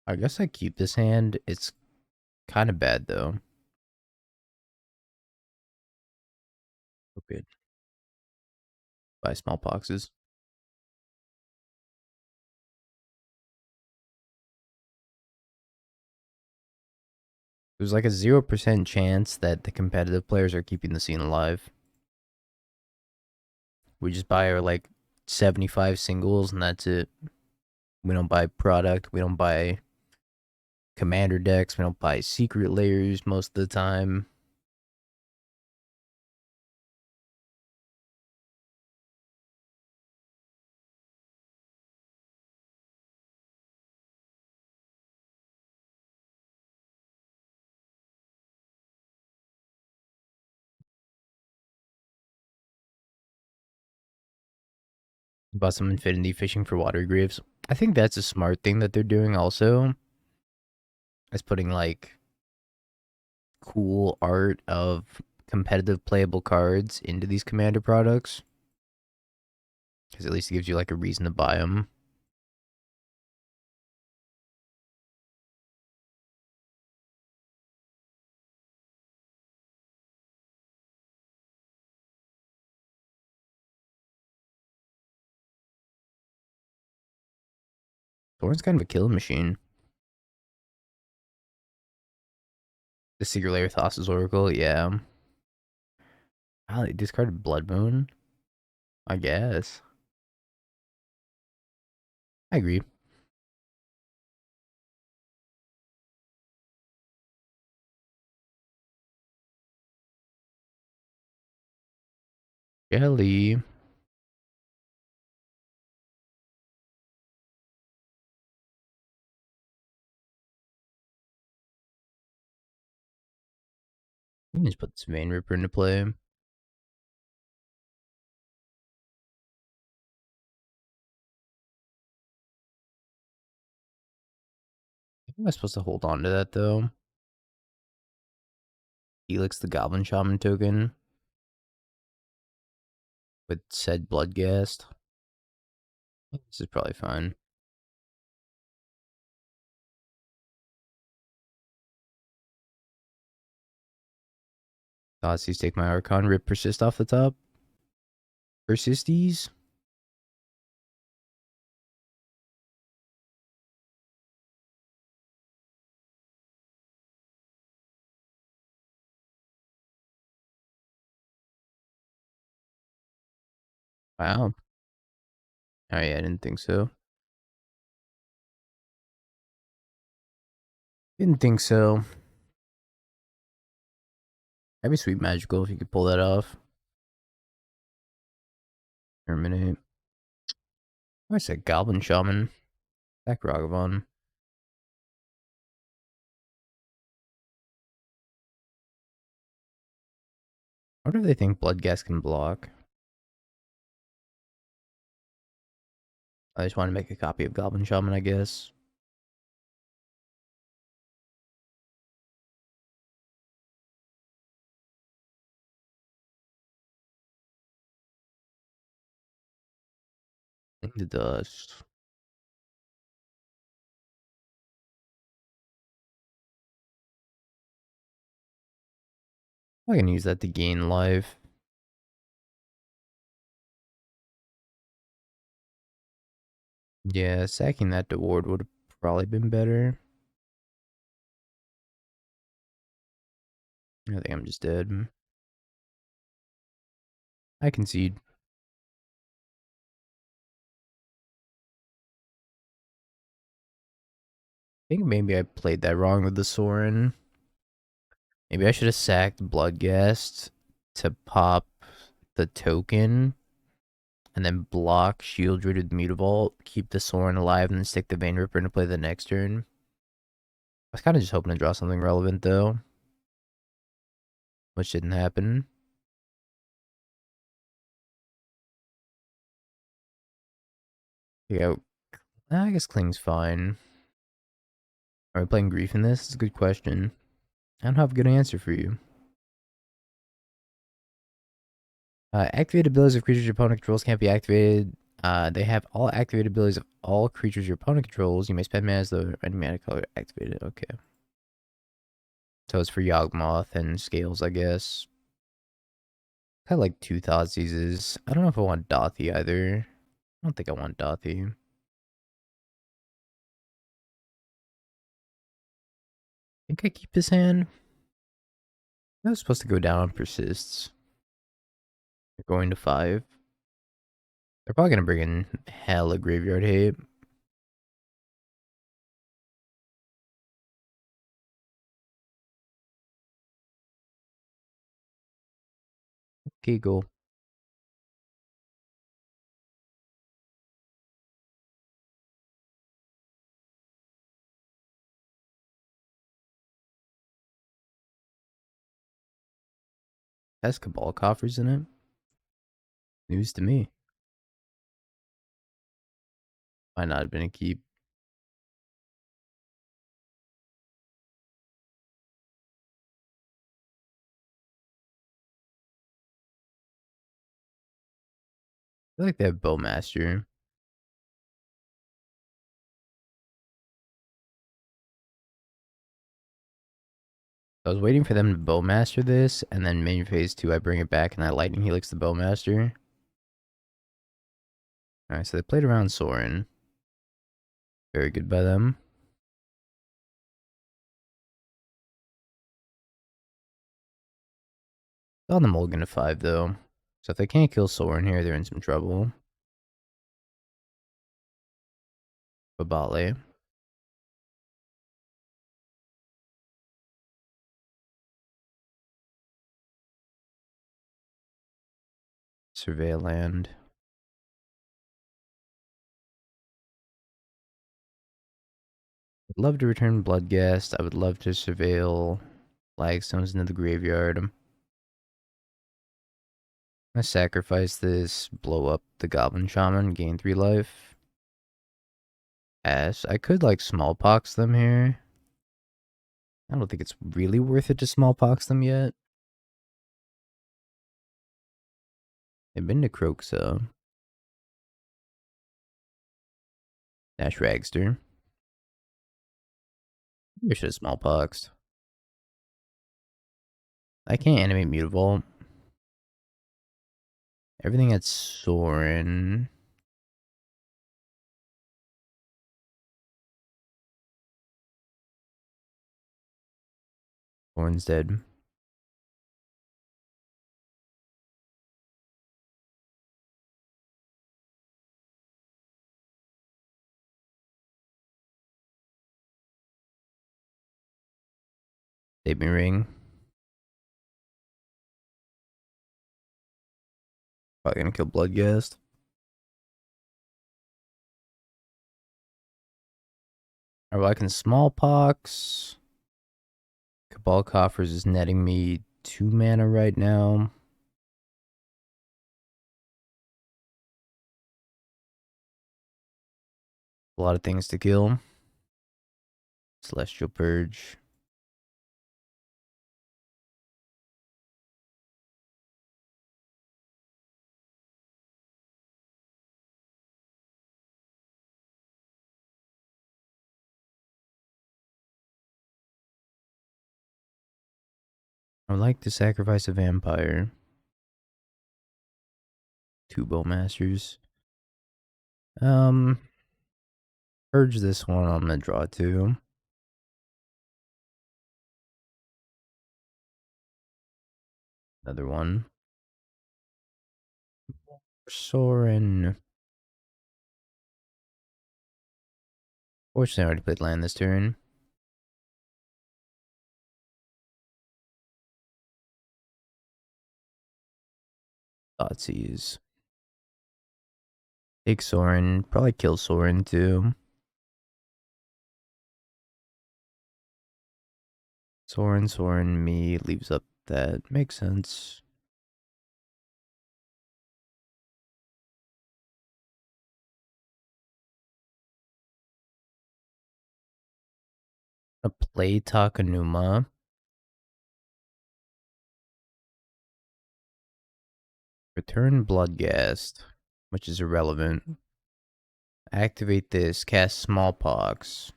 I guess I keep this hand. It's kind of bad though. Okay. By smallpoxes. There's like a 0% chance that the competitive players are keeping the scene alive. We just buy our like 75 singles and that's it. We don't buy product. We don't buy commander decks. We don't buy secret layers most of the time. Bought some infinity fishing for water graves. I think that's a smart thing that they're doing also. Is putting like cool art of competitive playable cards into these commander products. Because at least it gives you like a reason to buy them. Thorn's kind of a killing machine. The Secret Lair Thassa's Oracle, yeah. Oh, they discarded Blood Moon? I guess. I agree. Jelly. You can just put this Vein Ripper into play. Am I supposed to hold on to that though? Helix the Goblin Shaman token with said Bloodghast. This is probably fine. Thoughtseize take my Archon, rip Persist off the top. Persisties? Wow. Oh yeah, I didn't think so. Didn't think so. That'd be sweet magical if you could pull that off. Terminate. I said Goblin Shaman. Back Ragavan. I wonder if they think Bloodghast can block. I just want to make a copy of Goblin Shaman, I guess. In the dust. I can use that to gain life. Yeah, sacking that to ward would have probably been better. I think I'm just dead. I concede. I think maybe I played that wrong with the Sorin. Maybe I should have sacked Bloodghast to pop the token and then block Shield Rooted Mutavault, keep the Sorin alive, and then stick the Vein Ripper into play the next turn. I was kind of just hoping to draw something relevant though, which didn't happen. Yeah, I guess Kling's fine. Are we playing Grief in this? It's a good question. I don't have a good answer for you. Activated abilities of creatures your opponent controls can't be activated They have all activated abilities of all creatures your opponent controls. You may spend mana as the any mana color activated. Okay. So it's for Yawgmoth and Scales, I guess. I like two Thoughtseize. I don't know if I want Dothy either. I don't think I want Dothy. I think I keep this hand. I was supposed to go down on persists. They're going to 5. They're probably gonna bring in hella graveyard hate. Okay, go. Has Cabal coffers in it? News to me. Might not have been a keep. I feel like they have Bowmaster. I was waiting for them to Bowmaster this, and then main phase 2 I bring it back and I Lightning Helix the Bowmaster. Alright, so they played around Sorin. Very good by them. On the mulligan to 5 though. So if they can't kill Sorin here, they're in some trouble. Babale. Survey land. Would love to return Bloodghast. I would love to surveil Flagstones into the graveyard. I sacrifice this, blow up the Goblin Shaman, gain 3 life. As I could like smallpox them here. I don't think it's really worth it to smallpox them yet. They've been to Croxa. Dash Ragster. Maybe I should have smallpoxed. I can't animate Mutavault. Everything at Sorin. Sorin's dead. Save me ring. Probably gonna kill Bloodghast. Alright, well, I can smallpox. Cabal Coffers is netting me 2 mana right now. A lot of things to kill. Celestial Purge. I would like to sacrifice a vampire. 2 Bowmasters. Purge this one, I'm gonna draw 2. Another one. Sorin. Fortunately, I already played land this turn. Thoughtseize. Take Sorin. Probably kill Sorin too. Sorin, me leaves up that. Makes sense. A play Takanuma. Return Bloodghast. which is irrelevant. Activate this, cast Smallpox.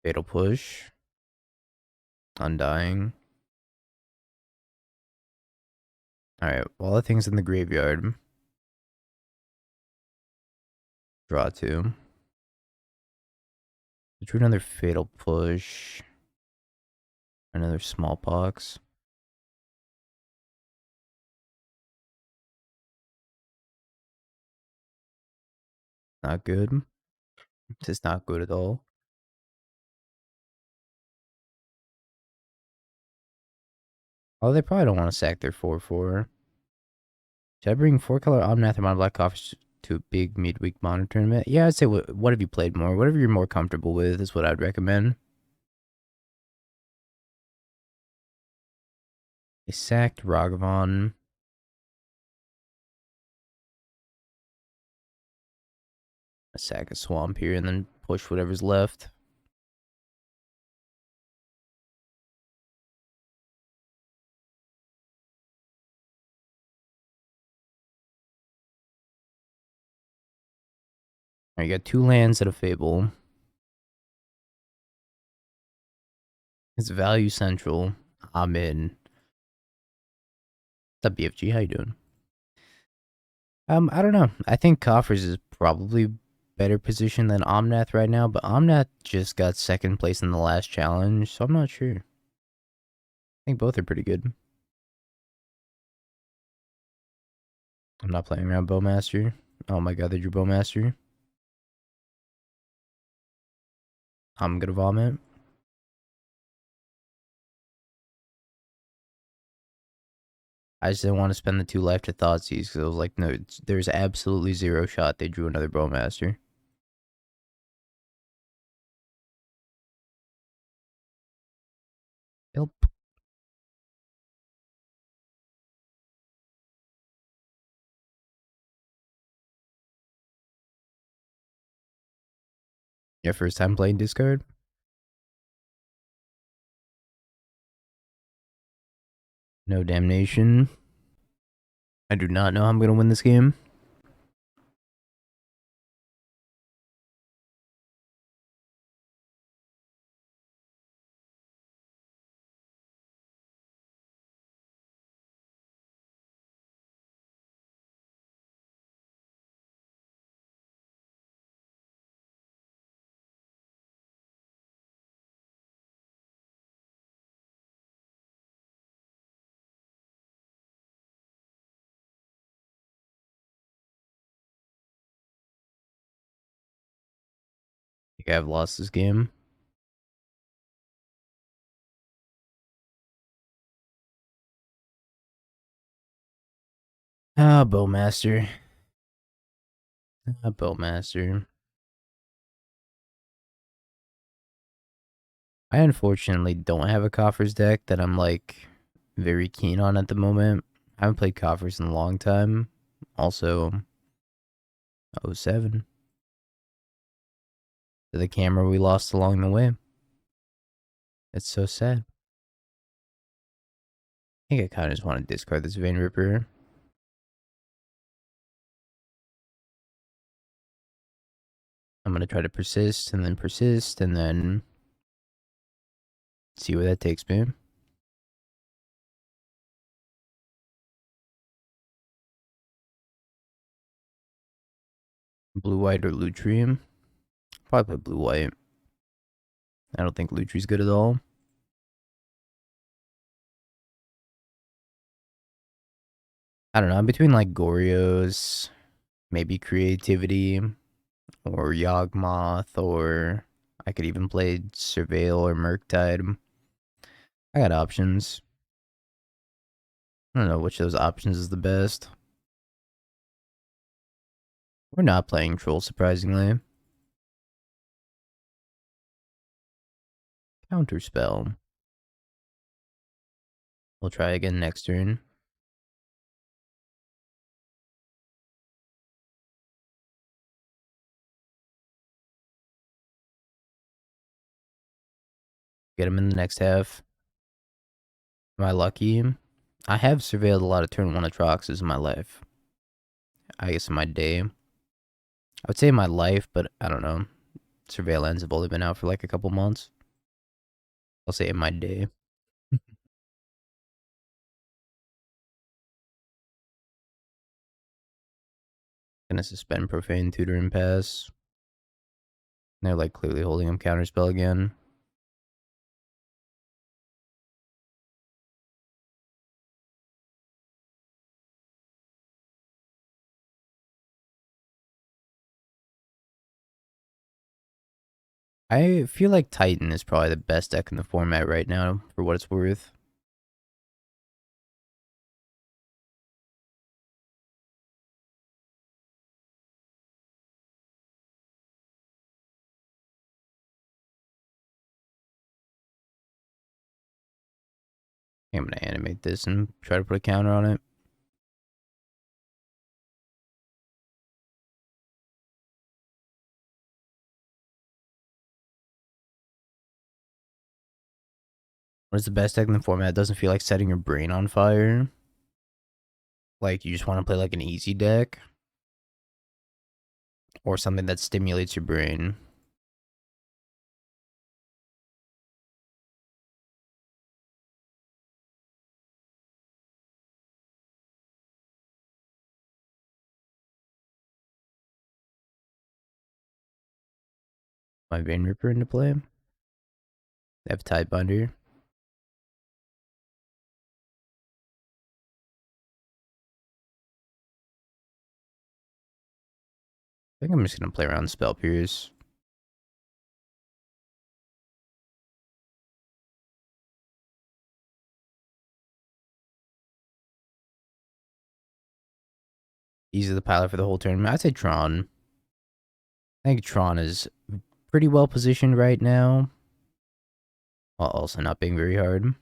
Fatal Push. Undying. Alright, well, the thing's in the graveyard. Draw two. Drew another Fatal Push. Another Smallpox. Not good. It's not good at all. Oh, they probably don't want to sack their 4/4. Should I bring 4-color Omnath or Mono Black Coffers to a big midweek Modern tournament? Yeah, I'd say what have you played more? Whatever you're more comfortable with is what I'd recommend. They sacked Ragavan. I sack a Swamp here and then push whatever's left. Alright, you got 2 lands and a Fable. It's Value Central. I'm in. What's up, BFG? How you doing? I don't know. I think Coffers is probably better position than Omnath right now, but Omnath just got second place in the last challenge, so I'm not sure. I think both are pretty good. I'm not playing around Bowmaster. Oh my god, they drew Bowmaster. I'm gonna vomit. I just didn't want to spend the 2 life to Thoughtseize because I was like, no, there's absolutely 0 shot they drew another Bowmaster. Yep. Your first time playing discard? No damnation. I do not know how I'm gonna win this game. I think I've lost this game. Ah, Bowmaster. Ah, Bowmaster. I unfortunately don't have a Coffers deck that I'm like very keen on at the moment. I haven't played Coffers in a long time. Also, 07. To the camera we lost along the way. It's so sad. I think I kind of just want to discard this Vein Ripper. I'm going to try to persist and then see where that takes me. Blue-white or Lutrium? Probably play blue-white. I don't think Lutri's good at all. I don't know. I'm between like Goryo's, maybe Creativity, or Yawgmoth, or I could even play Surveil or Murktide. I got options. I don't know which of those options is the best. We're not playing Troll, surprisingly. Counterspell. We'll try again next turn. Get him in the next half. Am I lucky? I have surveilled a lot of turn 1 Atroxes in my life. I guess in my day. I would say in my life, but I don't know. Surveillance have only been out for like a couple months. I'll say in my day. Gonna suspend Profane Tutor and Pass. They're like clearly holding him Counterspell again. I feel like Titan is probably the best deck in the format right now, for what it's worth. I'm gonna animate this and try to put a counter on it. What is the best deck in the format? It doesn't feel like setting your brain on fire. Like you just want to play like an easy deck. Or something that stimulates your brain. My Vein Ripper into play. They have Tidebinder. I think I'm just gonna play around Spell Pierce. Easy the pilot for the whole tournament. I'd say Tron. I think Tron is pretty well positioned right now. While also not being very hard.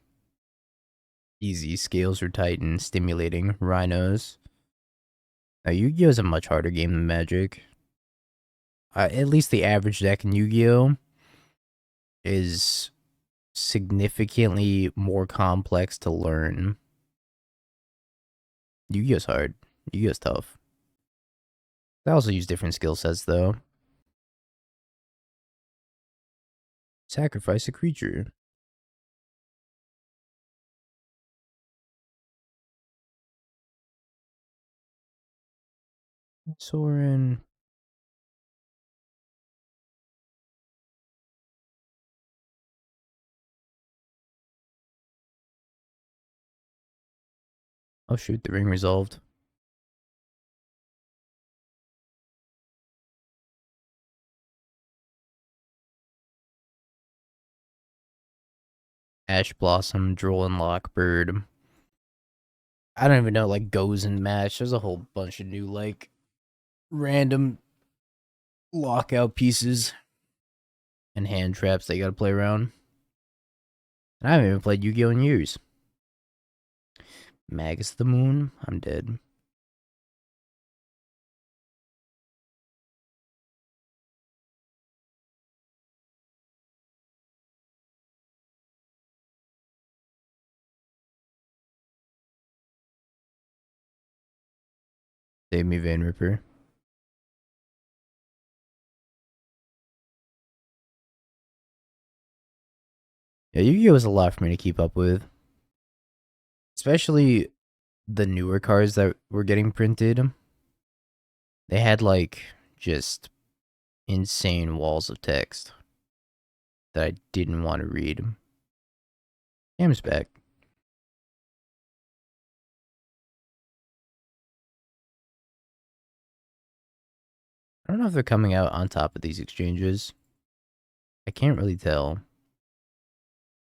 Easy, Scales or Titan, stimulating, Rhinos. Now Yu-Gi-Oh! Is a much harder game than Magic. At least the average deck in Yu-Gi-Oh! Is significantly more complex to learn. Yu-Gi-Oh's hard. Yu-Gi-Oh's tough. They also use different skill sets, though. Sacrifice a creature. Sorin. Oh shoot, the ring resolved. Ash Blossom, Droll, and Lockbird. I don't even know, like, goes and match. There's a whole bunch of new, like, random lockout pieces and hand traps they gotta play around. And I haven't even played Yu-Gi-Oh! In years. Magus the Moon? I'm dead. Save me, Vein Ripper. Yeah, Yu-Gi-Oh! Was a lot for me to keep up with. Especially the newer cards that were getting printed. They had, like, just insane walls of text that I didn't want to read. Cam's back. I don't know if they're coming out on top of these exchanges. I can't really tell.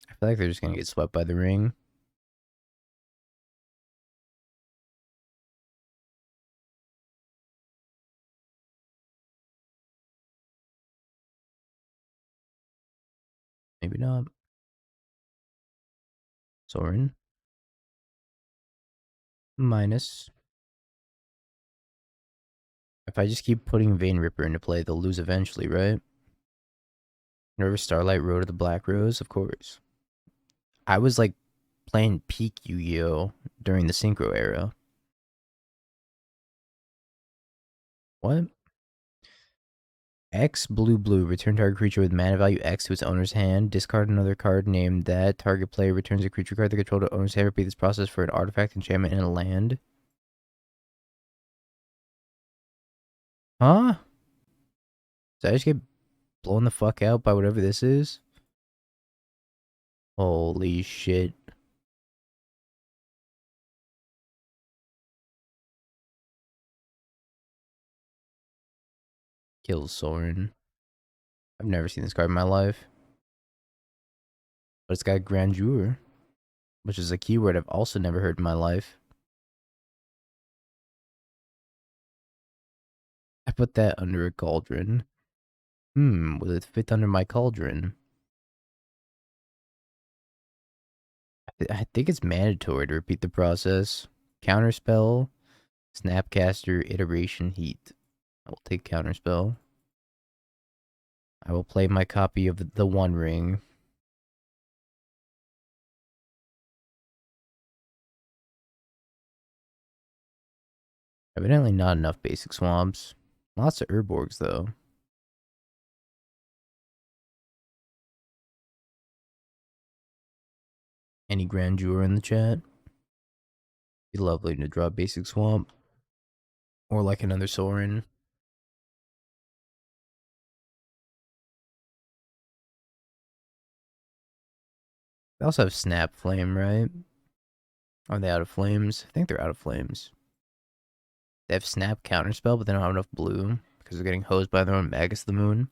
I feel like they're just gonna get swept by the ring. Maybe not. Sorin. Minus. If I just keep putting Vein Ripper into play, they'll lose eventually, right? Nervous Starlight, Road to the Black Rose, of course. I was like playing peak Yu-Gi-Oh during the Synchro era. What? X blue blue. Return target creature with mana value X to its owner's hand. Discard another card named that. Target player returns a creature card that controlled the owner's hand. Repeat this process for an artifact, enchantment, and a land. Huh? Did I just get blown the fuck out by whatever this is? Holy shit. Kills Soren. I've never seen this card in my life. But it's got Grandeur, which is a keyword I've also never heard in my life. I put that under a cauldron. Will it fit under my cauldron? I think it's mandatory to repeat the process. Counterspell, Snapcaster, Iteration, Heat. I will take Counterspell. I will play my copy of the One Ring. Evidently not enough basic swamps. Lots of Urborgs, though. Any Grandeur in the chat? Be lovely to draw basic swamp. Or like another Sorin. They also have Snap Flame, right? Are they out of flames? I think they're out of flames. They have Snap Counterspell, but they don't have enough blue because they're getting hosed by their own Magus of the Moon.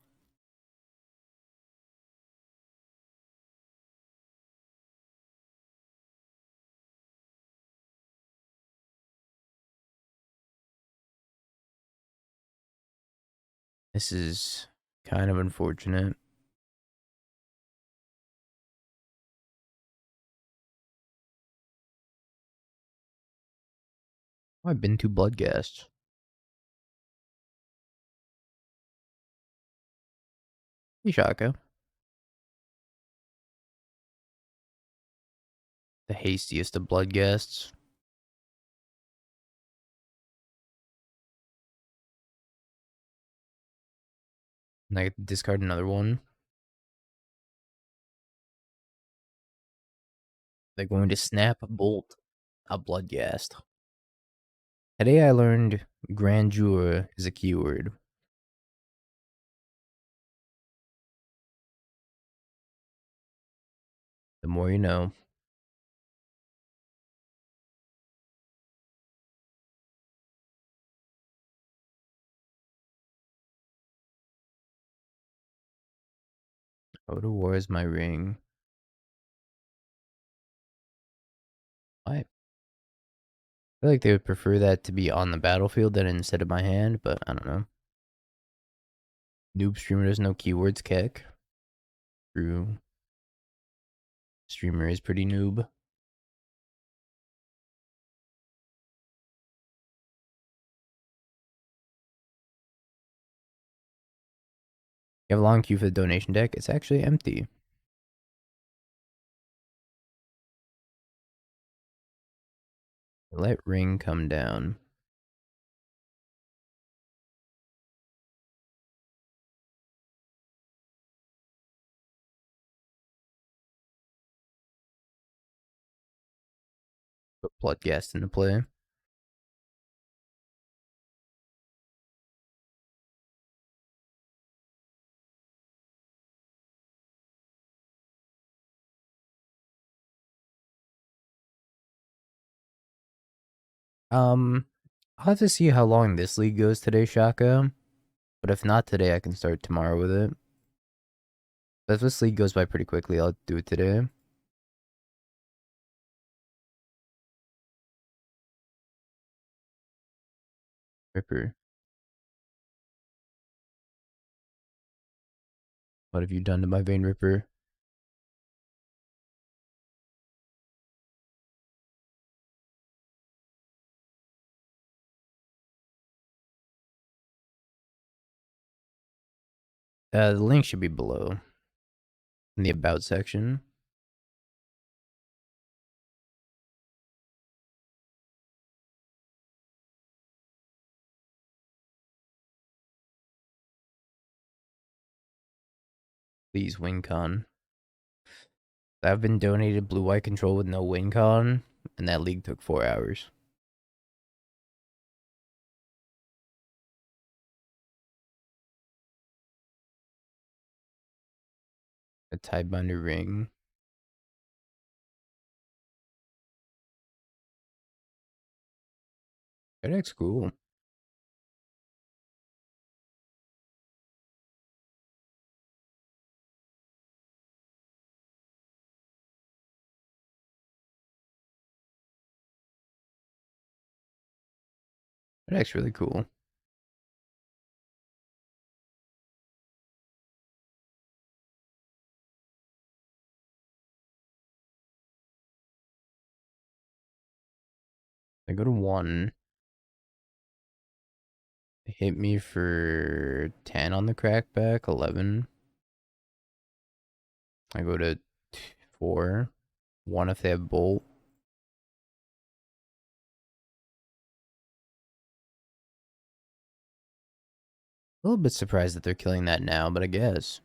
This is kind of unfortunate. I've been too bloodgassed. Hey, Shaka. The hastiest of bloodgasts. And I get to discard another one. They're going to snap a bolt. A bloodgast. Today I learned grandeur is a keyword. The more you know. Go to war is my ring. I feel like they would prefer that to be on the battlefield than instead of my hand, but I don't know. Noob streamer does no keywords, Keck. True. Streamer is pretty noob. You have a long queue for the donation deck. It's actually empty. Let ring come down. Put Bloodghast into play. I'll have to see how long this league goes today, Shaka. But if not today, I can start tomorrow with it. But if this league goes by pretty quickly, I'll do it today. Ripper. What have you done to my Vein Ripper? The link should be below in the About section. Please, win con. I've been donated blue-white control with no win con, and that league took 4 hours. A Tidebinder ring. That deck's cool. That deck's really cool. I go to 1. Hit me for 10 on the crackback, 11. I go to 4. 1 if they have bolt. A little bit surprised that they're killing that now, but I guess.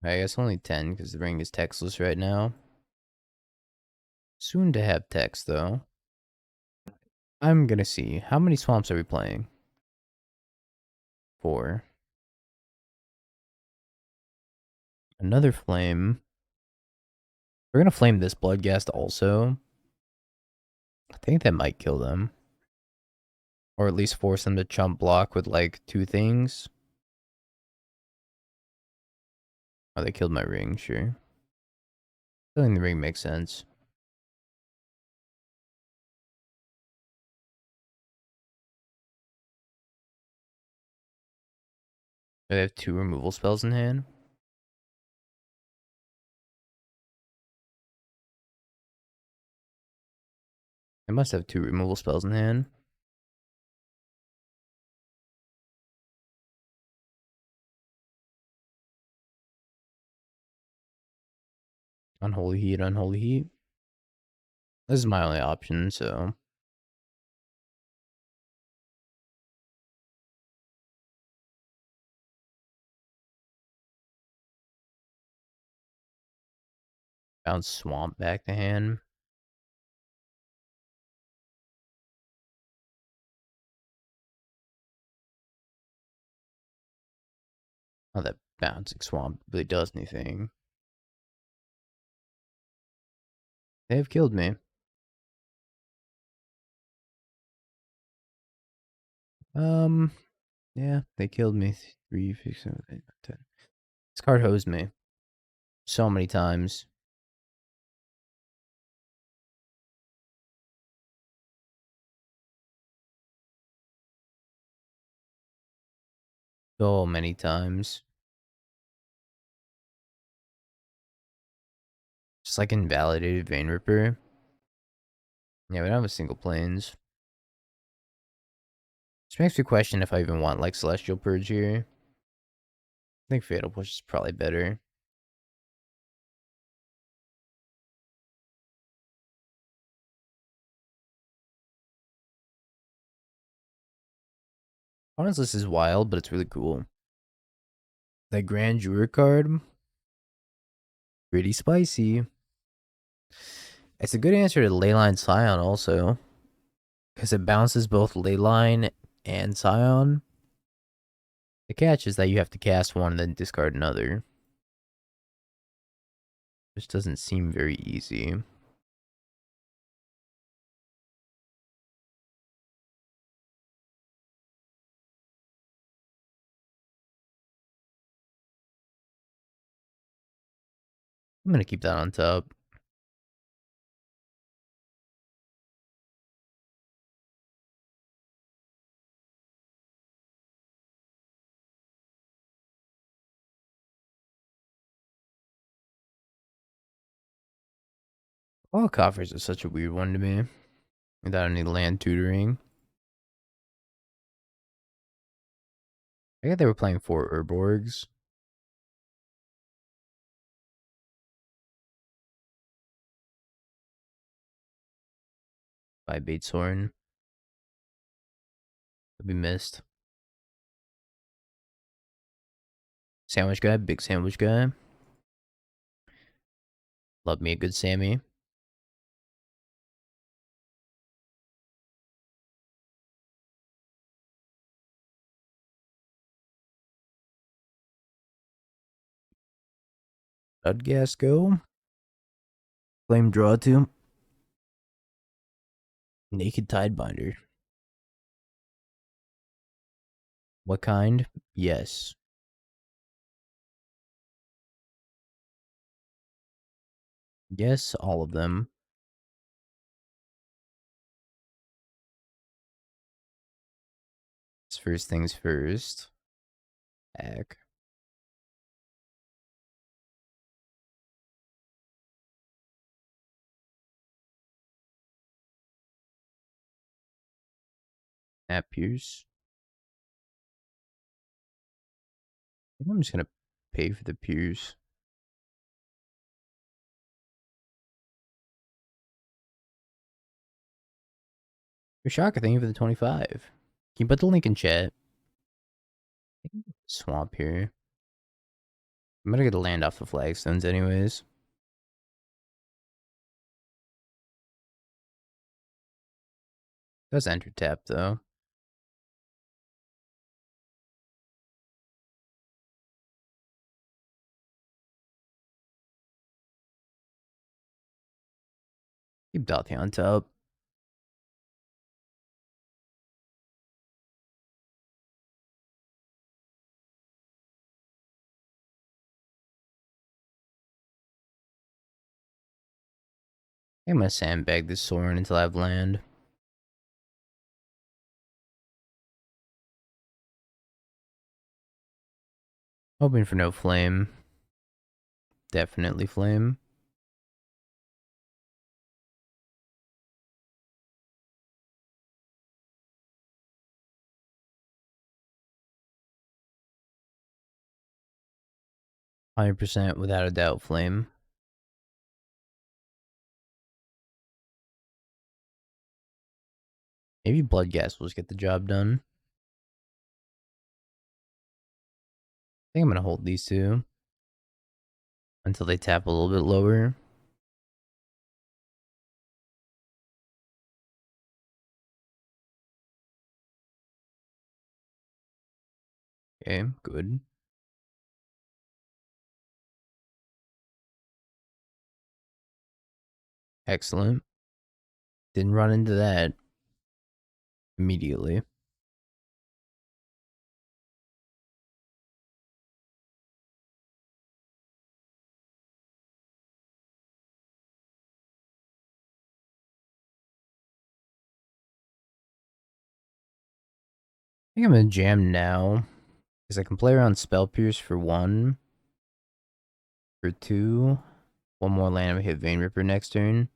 I guess only 10 because the ring is textless right now. Soon to have text, though. I'm gonna see. How many swamps are we playing? 4. Another flame. We're gonna flame this Bloodghast also. I think that might kill them. Or at least force them to chump block with like 2 things. Oh, they killed my ring, sure. Killing the ring makes sense. They have 2 removal spells in hand. They must have 2 removal spells in hand. Unholy Heat, Unholy Heat. This is my only option, so. Bounce Swamp back to hand. Oh, that bouncing Swamp really does anything. They have killed me. Yeah, they killed me. 3, 6, 7, 8, 10. This card hosed me so many times. So many times. Just like Invalidated Vein Ripper. Yeah, we don't have a single planes. Which makes me question if I even want like Celestial Purge here. I think Fatal Push is probably better. Honestly, this is wild, but it's really cool. That Grand Juror card, pretty spicy. It's a good answer to Leyline Scion also. Because it bounces both Leyline and Scion. The catch is that you have to cast one and then discard another. Which doesn't seem very easy. I'm gonna keep that on top. All coffers is such a weird one to me. Without any land tutoring. I guess they were playing 4 Urborgs. By Bateshorn. Would be missed. Sandwich guy, big sandwich guy. Love me a good Sammy. Blood gas go. Flame draw to. Naked Tidebinder. What kind? Yes. Yes, all of them. First things first. Back. At Pierce. I think I'm just gonna pay for the Pierce. Shocker, thank you for the 25. Can you put the link in chat? Swamp here. I'm gonna get a land off the flagstones anyways. Does enter tap though. Keep Dothy on top. I'm gonna sandbag this Sorin until I have land. Hoping for no flame. Definitely flame. %, without a doubt, flame. Maybe blood gas will just get the job done. I think I'm gonna hold these two until they tap a little bit lower. Okay, good. Excellent. Didn't run into that immediately. I think I'm gonna jam now. Because I can play around Spell Pierce for 1. For 2. One more land, I'm gonna hit Vein Ripper next turn.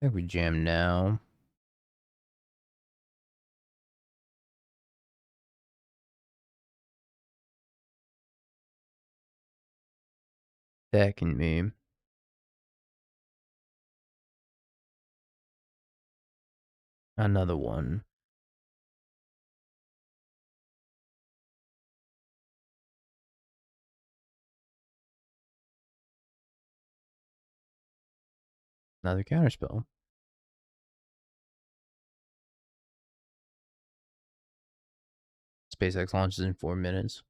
I think we jam now. Attacking me. Another one. Another counterspell. SpaceX launches in 4 minutes.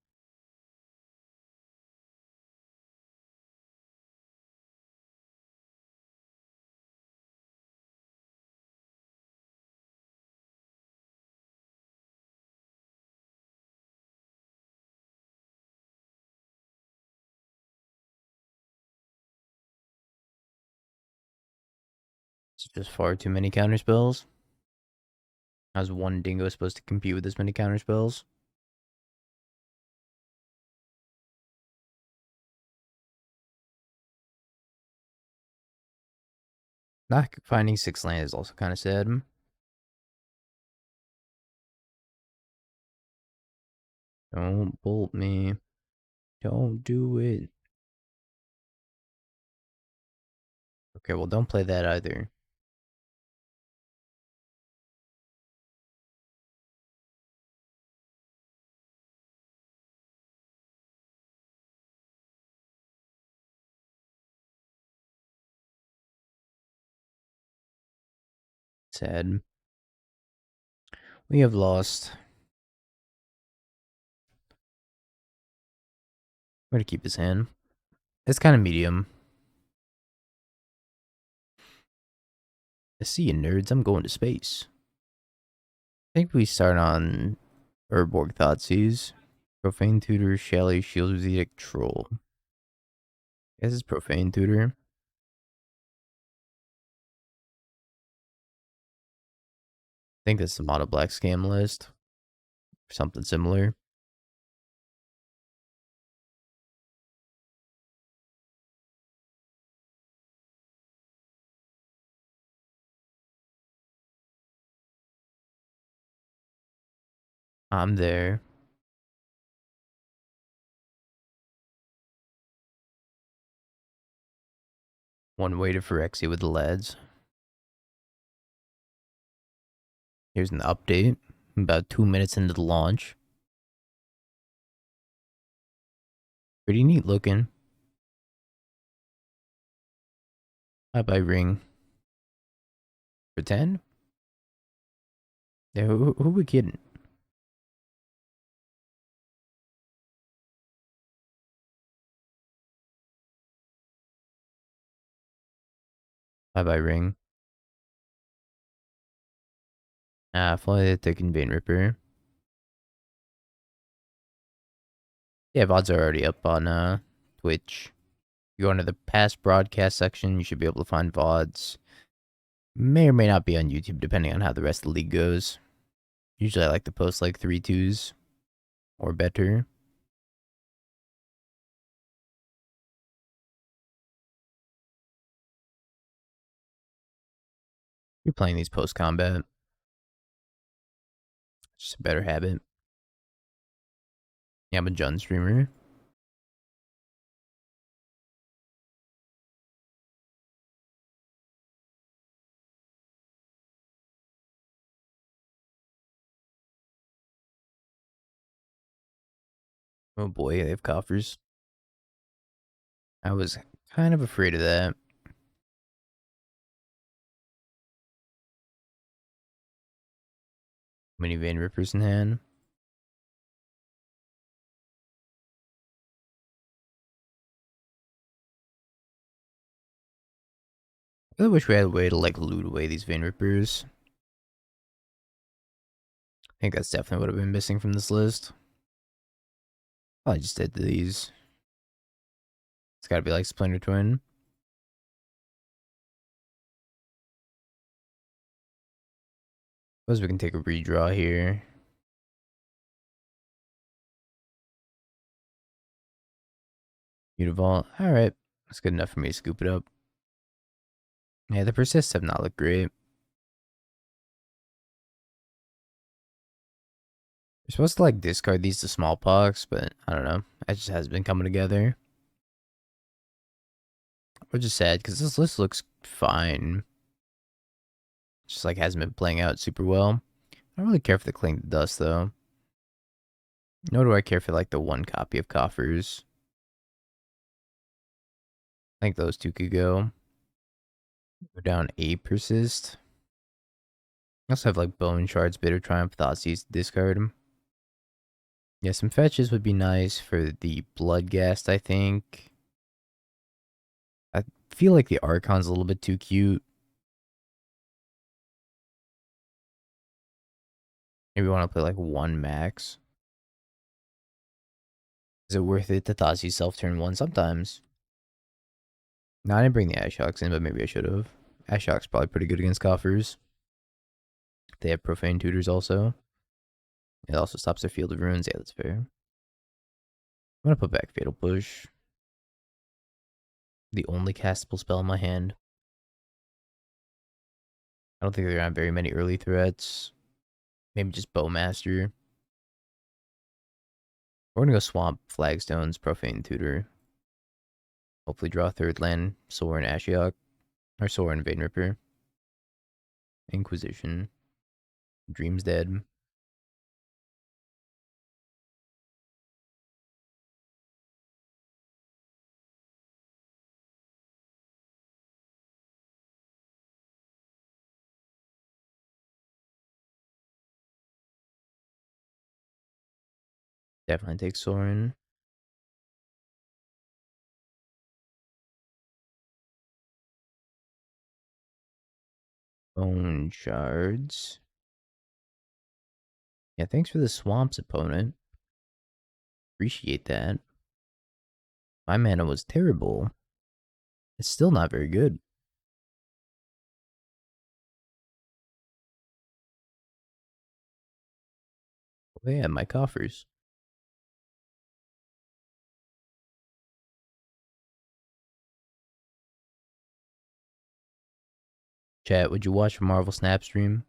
It's just far too many counterspells. How's one dingo supposed to compete with this many counterspells? Not finding 6 land is also kind of sad. Don't bolt me. Don't do it. Okay, well, don't play that either. Sad. We have lost. I'm gonna keep his hand. It's kind of medium. I see you, nerds. I'm going to space. I think we start on Urborg Thoughtseize. Profane Tutor, Shelly, Shields Edict, Troll. Guess it's Profane Tutor. I think that's the Mono Black scam list. Or something similar. I'm there. One way to Phyrexia with the lads. Here's an update. About 2 minutes into the launch. Pretty neat looking. Bye-bye ring. For 10? Yeah, who we kidding? Bye-bye ring. Fly the Taken Vein Ripper. Yeah, VODs are already up on Twitch. You go into the past broadcast section, you should be able to find VODs. May or may not be on YouTube, depending on how the rest of the league goes. Usually I like to post like 3-2s or better. You're playing these post-combat. Just a better habit. Yeah, I'm a Jun streamer. Oh boy, they have coffers. I was kind of afraid of that. Many Vein Rippers in hand. I wish we had a way to like loot away these Vein Rippers. I think that's definitely what I've been missing from this list. I just did these. It's gotta be like Splinter Twin. Suppose we can take a redraw here. Mutavault. Alright. That's good enough for me to scoop it up. Yeah, the persists have not looked great. You're supposed to like discard these to smallpox, but I don't know. It just hasn't been coming together. Which is sad because this list looks fine. Just like hasn't been playing out super well. I don't really care for the Cling to Dust though. Nor do I care for like the one copy of Coffers. I think those two could go. Go down 8 persist. I also have like Bone Shards, Bitter Triumph, Thoughtseize to discard them. Yeah, some fetches would be nice for the Bloodghast, I think. I feel like the Archon's a little bit too cute. Maybe we want to play like 1 max. Is it worth it to Thoughtseize self turn 1? Sometimes. No, I didn't bring the Ashocks in, but maybe I should have. Ashocks probably pretty good against Coffers. They have Profane Tutors also. It also stops their Field of Ruins. Yeah, that's fair. I'm gonna put back Fatal Push. The only castable spell in my hand. I don't think there are very many early threats. Maybe just Bowmaster. We're gonna go Swamp, Flagstones, Profane Tutor. Hopefully draw a 3rd land, Sorin, Ashiok. Or Sorin, Vein Ripper. Inquisition. Dream's Dead. Definitely take Sorin. Bone shards. Yeah, thanks for the swamps, opponent. Appreciate that. My mana was terrible. It's still not very good. Oh yeah, my coffers. Chat, would you watch a Marvel Snap stream?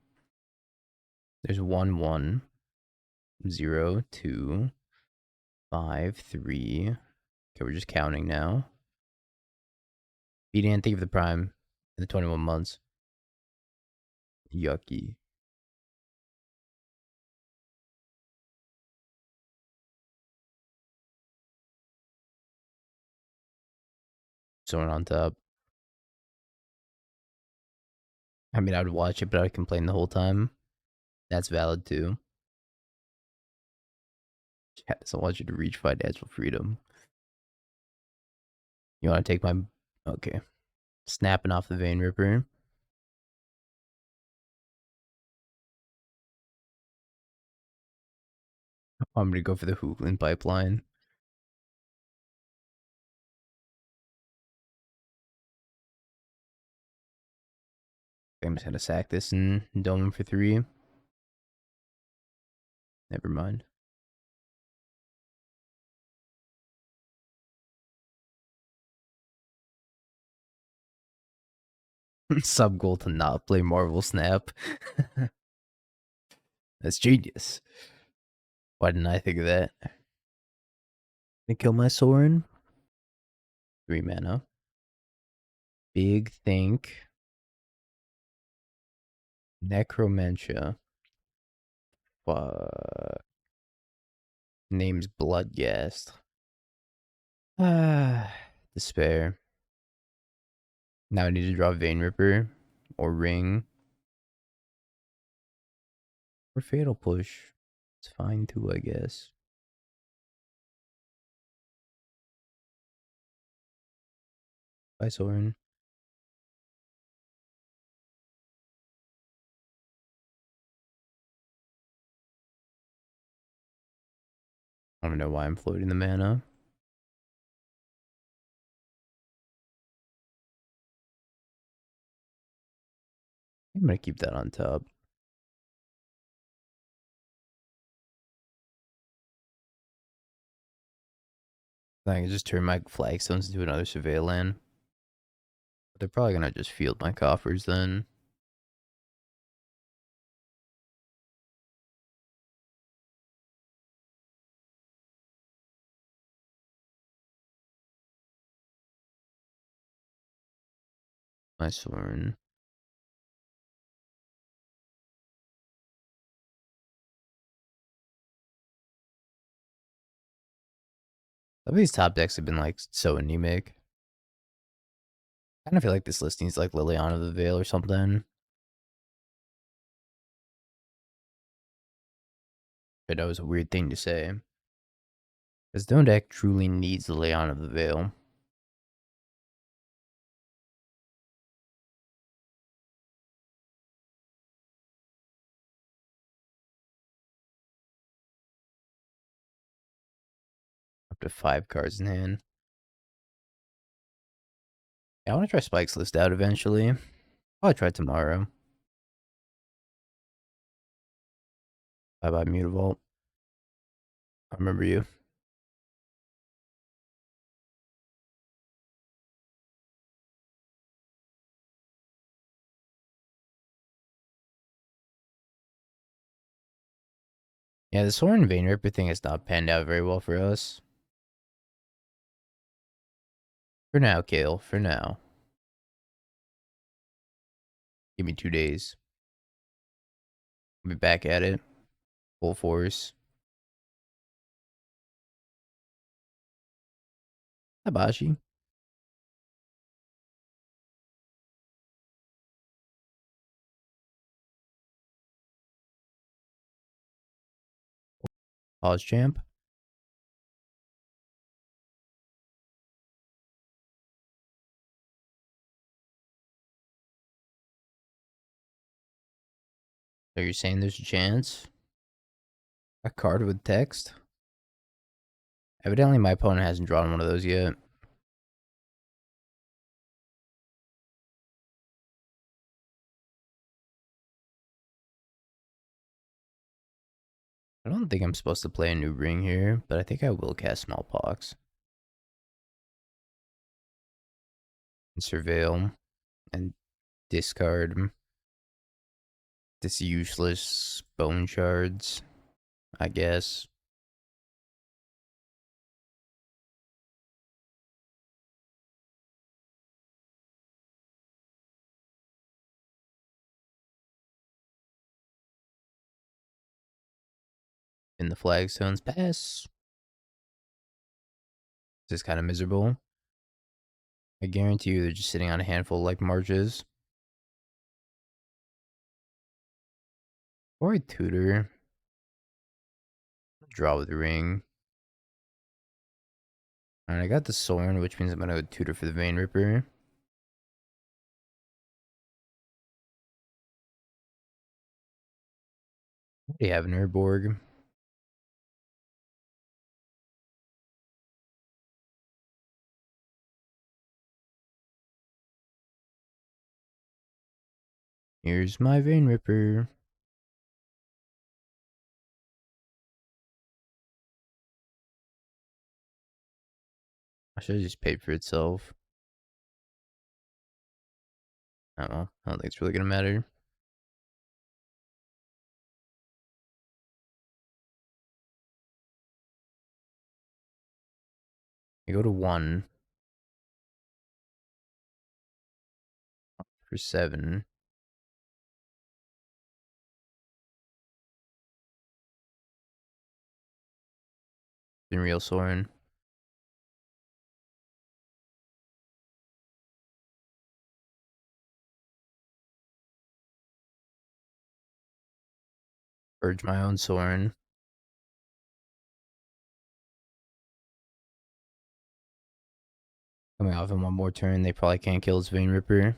There's 1-1-0-2-5-3. Okay, we're just counting now. Beat Anthony for the Prime in the 21 months. Yucky. Someone on top. I mean, I would watch it, but I would complain the whole time. That's valid too. Chat doesn't want you to reach financial freedom. You want to take my... Okay. Snapping off the Vein Ripper. I'm going to go for the Hooglin Pipeline. I'm just going to sack this and dome him for 3. Never mind. Sub goal to not play Marvel Snap. That's genius. Why didn't I think of that? Gonna kill my Sorin. 3 mana. Big Think. Necromentia. Name's Bloodghast. Ah, despair. Now I need to draw Vein Ripper or Ring or Fatal Push. It's fine too, I guess. Bye, Soren. I don't know why I'm floating the mana. I'm gonna keep that on top. I can just turn my flagstones into another surveil land. But they're probably gonna just field my coffers then. My Soren. Some of these top decks have been like so anemic. I kind of feel like this list needs like Liliana of the Veil or something. I know it's a weird thing to say. Because no deck truly needs Liliana of the Veil. Up to 5 cards in hand. Yeah, I want to try Spike's list out eventually. I'll try tomorrow. Bye bye, Mutavault. I remember you. Yeah, the Soren Vein Ripper thing has not panned out very well for us. For now, Kale. For now. Give me 2 days. I'll be back at it. Full force. Hibashi. Pause champ. So you're saying there's a chance? A card with text? Evidently my opponent hasn't drawn one of those yet. I don't think I'm supposed to play a new ring here, but I think I will cast Smallpox. And Surveil. And discard this useless bone shards, I guess. In the flagstones pass. This is kind of miserable. I guarantee you they're just sitting on a handful like marches. Or I tutor. Draw with the ring. And I got the Soren, which means I'm gonna go tutor for the Vein Ripper. What do you have in Urborg? Here's my Vein Ripper. I should have just paid for itself. I don't know. I don't think it's really gonna matter. I go to 1 for 7. In real Soren. Purge my own Soren. Coming off in one more turn, they probably can't kill his Vein Ripper.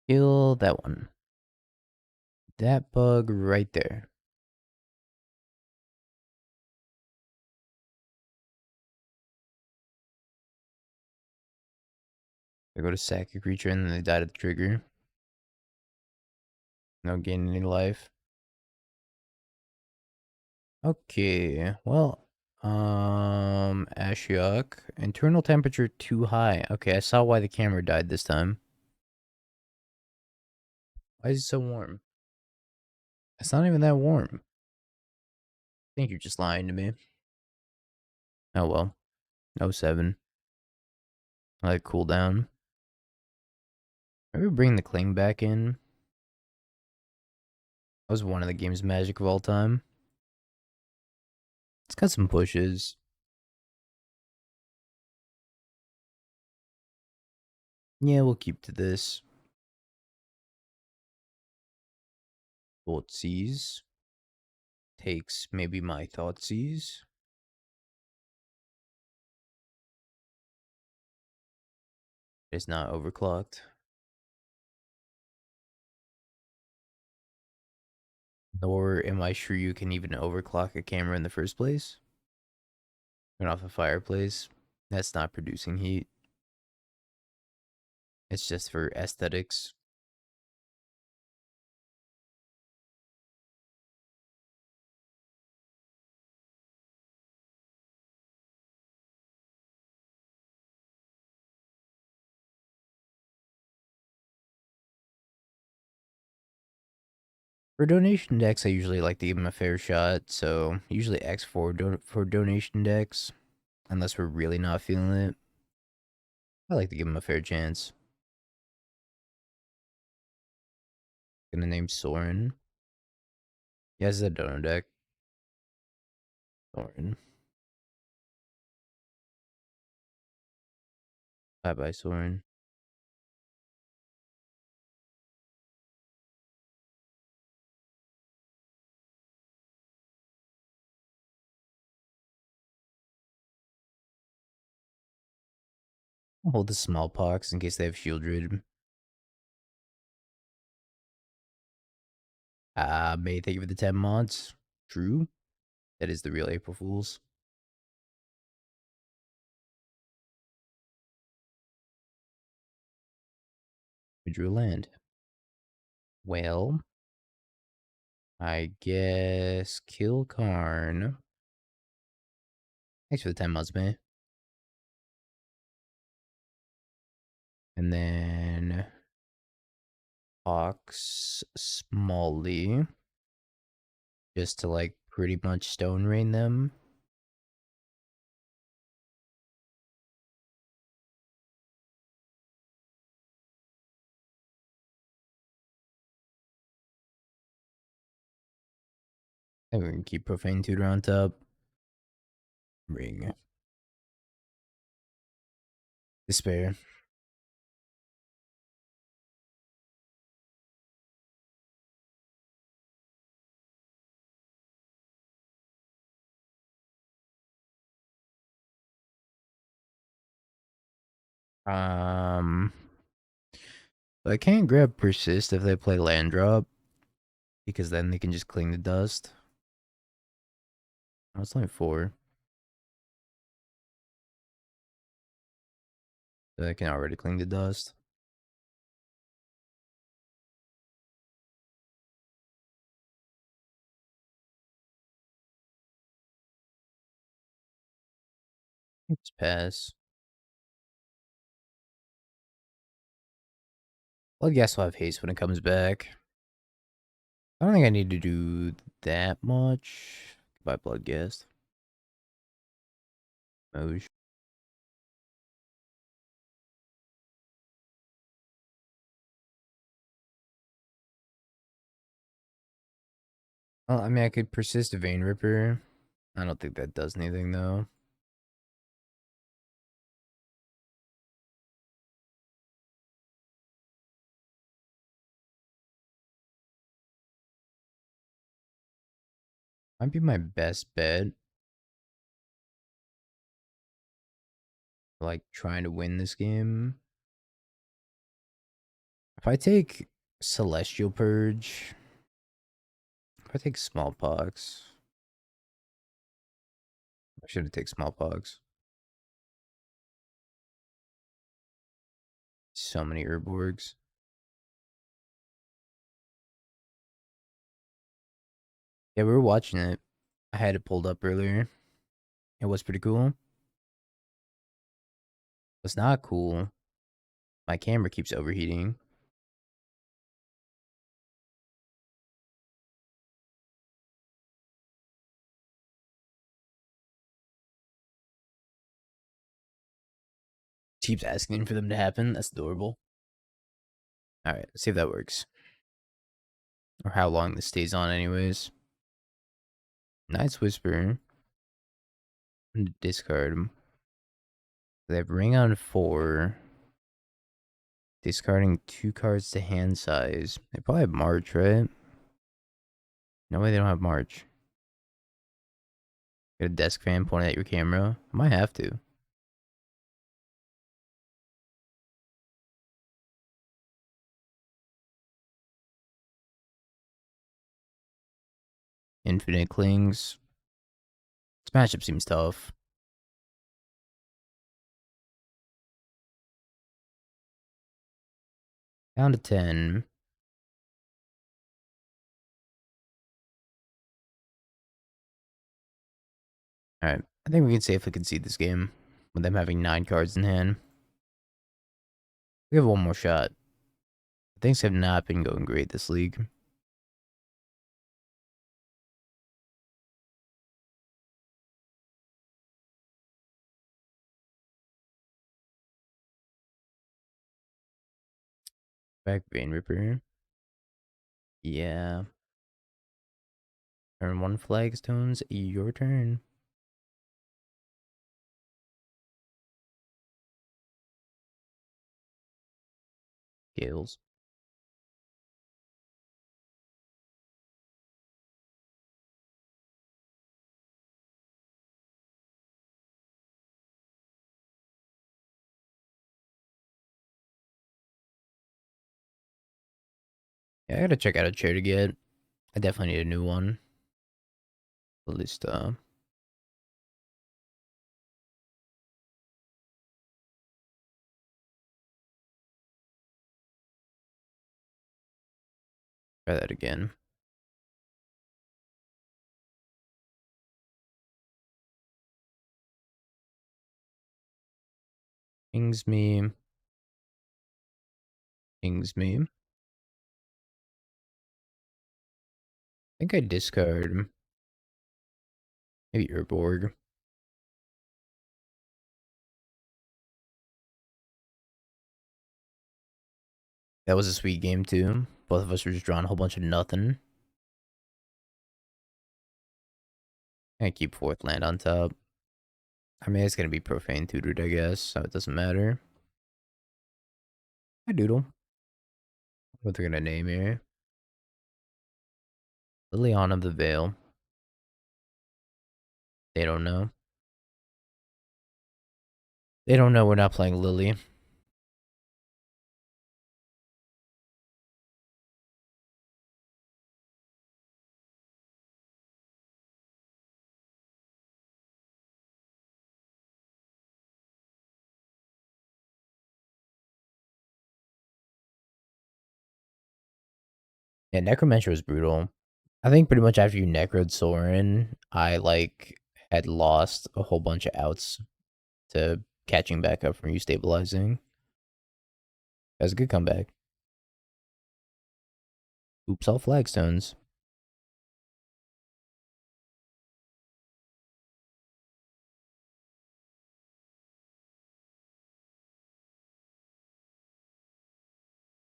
Kill that one. That bug right there. They go to sack a creature and then they die to the trigger. No gain any life. Okay, well, Ashiok. Internal temperature too high. Okay, I saw why the camera died this time. Why is it so warm? It's not even that warm. I think you're just lying to me. Oh well. Oh 07. I like cooldown. Maybe bring the cling back in. That was one of the game's magic of all time. It's got some pushes. Yeah, we'll keep to this. Thoughtseize. Takes maybe my Thoughtseize. It's not overclocked. Nor am I sure you can even overclock a camera in the first place. Turn off a fireplace. That's not producing heat. It's just for aesthetics. For donation decks, I usually like to give them a fair shot. So usually X for donation decks, unless we're really not feeling it. I like to give them a fair chance. Gonna name Soren. Yes, it's a donor deck. Soren. Bye bye, Soren. I'll hold the smallpox in case they have shieldred. May thank you for the 10 mods. True. That is the real April Fools. We drew land. Well, I guess kill Karn. Thanks for the 10 mods, man. And then Ox Smalley. Just to like pretty much stone rain them. And we're gonna keep Profane Tutor on top. Ring. Despair. Um, I can't grab Persist if they play Land Drop, because then they can just cling to dust. Oh, it's only 4. So they can already cling to dust. Let's pass. Well, I guess we'll have haste when it comes back. I don't think I need to do that much. Goodbye, Bloodghast. Moj. Well, I mean, I could persist a Vein Ripper. I don't think that does anything, though. Might be my best bet. Like, trying to win this game. If I take Celestial Purge, if I take Smallpox, I should have taken Smallpox. So many Urborgs. Yeah, we were watching it. I had it pulled up earlier. It was pretty cool. What's not cool, my camera keeps overheating. Keeps asking for them to happen. That's adorable. Alright, let's see if that works. Or how long this stays on anyways. Night's Whisper. I'm gonna discard them. They have Ring on 4. Discarding 2 cards to hand size. They probably have March, right? No way they don't have March. Get a desk fan pointing at your camera. I might have to. Infinite Clings. This matchup seems tough. Down to 10. Alright. I think we can safely concede this game. With them having 9 cards in hand. We have one more shot. Things have not been going great this league. Back Vein Ripper. Yeah. Turn 1 flagstones. Your turn. Gales. Yeah, I gotta check out a chair to get. I definitely need a new one. At least, try that again. Pings me. Pings me. I think I discard maybe Urborg. That was a sweet game too. Both of us were just drawing a whole bunch of nothing. I keep fourth land on top. I mean, it's gonna be profane tutored, I guess, so it doesn't matter. I doodle. What they're gonna name here? Liliana of the Veil. They don't know. They don't know we're not playing Lily. Yeah, Necromancer was brutal. I think pretty much after you necroed Sorin, I like had lost a whole bunch of outs to catching back up from you stabilizing. That was a good comeback. Oops, all flagstones.